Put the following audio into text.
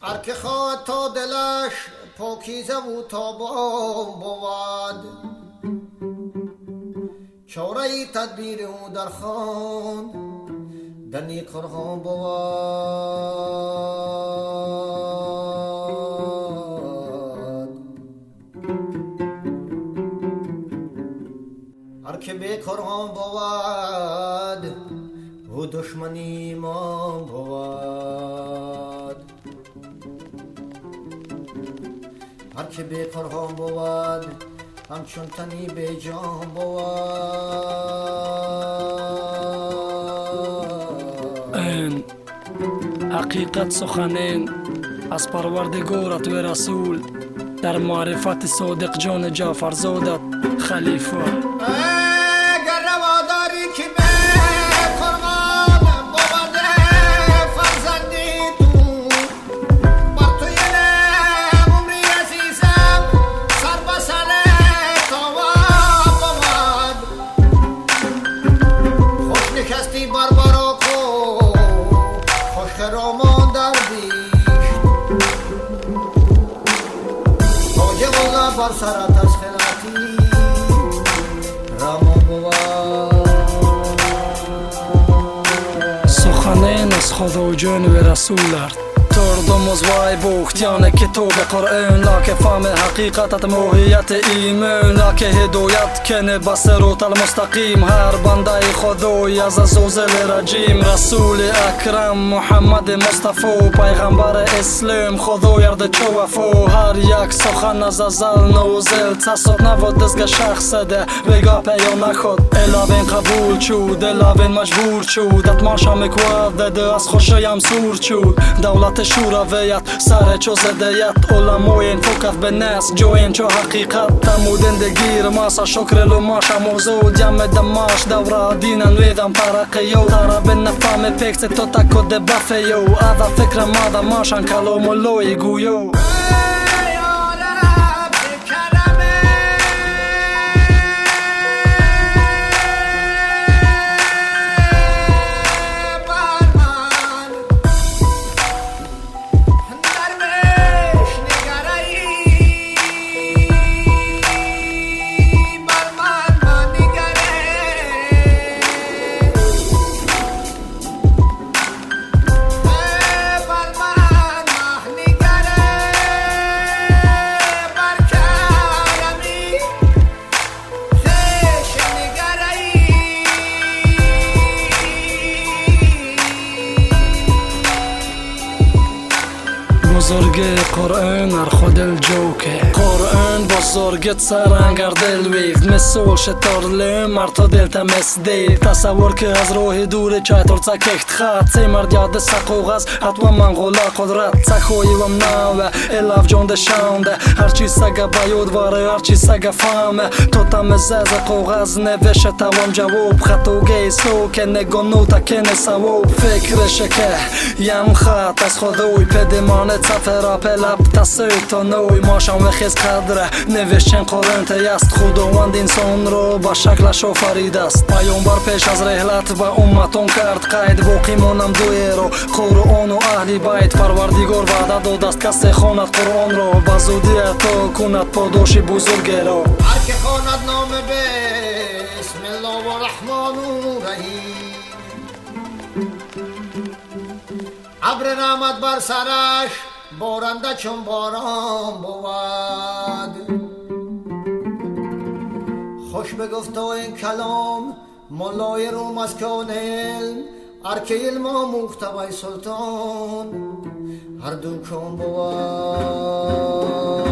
هر که خواهد تا دلش پاکیزه و تابان بود، چاره ای تدبیر او در خان دنی قرآن بود. هر که به قرآن بود و دشمنی ایمان بود. هر که به قرآن بود همچون تنی به جان بود. این حقیقت سخنین از پروردگارت و رسول در معرفت صادقجان جعفرزادت خلیفه. اگر روا داری که به قرآن بود فرزندی تو، بر تو یه عمری عزیزم سر به سر تاوان بود. خوش نشستی بر براق و خوش خرامان در بیشت، تاج والله بر سرت از خلعتی رمان بود. سخنین از خدا و جان و رسولت تردم از وای بوختیان کتاب قرآن، لکه فهم حقیقتت موهیت ایمان، لکه هدایت کنه بسروت المستقیم هر بنده خدای از زوزل رجیم. رسول اکرم محمد مصطفی پیغمبر اسلام خدا یرد چو وفا، هر یک سخن از ازل نوزل تصاد نبود دزگه شخص ده وگا پیام نخود الابین قبول چود الابین مجبور چود اتماشا مکواد ده از خوشیم سور چود. دولت شورا ویت سر چو زدیت علموین فکف به نس جوین چو حقیقت تمودن ده گیر ماسا شکر لوماشا موضوع جمع دماش دوره دینن ویدم ترقیو ترا به نفهم پیکس تو تکو ده بفیو ادا فکر مادا ماشان کلوم و لوی گویو. بزرگ قرآن ار خود الجوکه قرآن بزرگت سرانگر دل ویفت مثل شتارلی مرتا دلتا مسدی تصور که از راه دور چایتر تکیخت خط سی مرد یاد سقوغ از حتما منغولا قدرت تخوی وم ناوه الاف جانده شانده هرچی سگه بیود واره هرچی سگه فامه تو تمزه از قوغز نوشه توام جواب خطوگه سو که نگونو تکنه سواب فکرشه که یم خط از خودوی پدیمانه تفرا پلب تسوی تا نوی ماشان و خیز قدره نوشتن قرآن تیست خداوند انسان رو با شکلش آفرید است. پیامبر پیش از رحلت به امتون کرد قید باقی مانم دوی رو قرآن و اهلی بیت پروردگار وعده داد است کسی خواند قرآن رو با زودی عطا کند پاداش بزرگ رو. هر که خواند نام بسم الله و رحمان و رحیم ابر رحمت بر سرش بارنده چون باران بود. خوش بگفت این کلام ملای روم از کان علم هر که علم آموخته وی سلطان هر دو کن بود.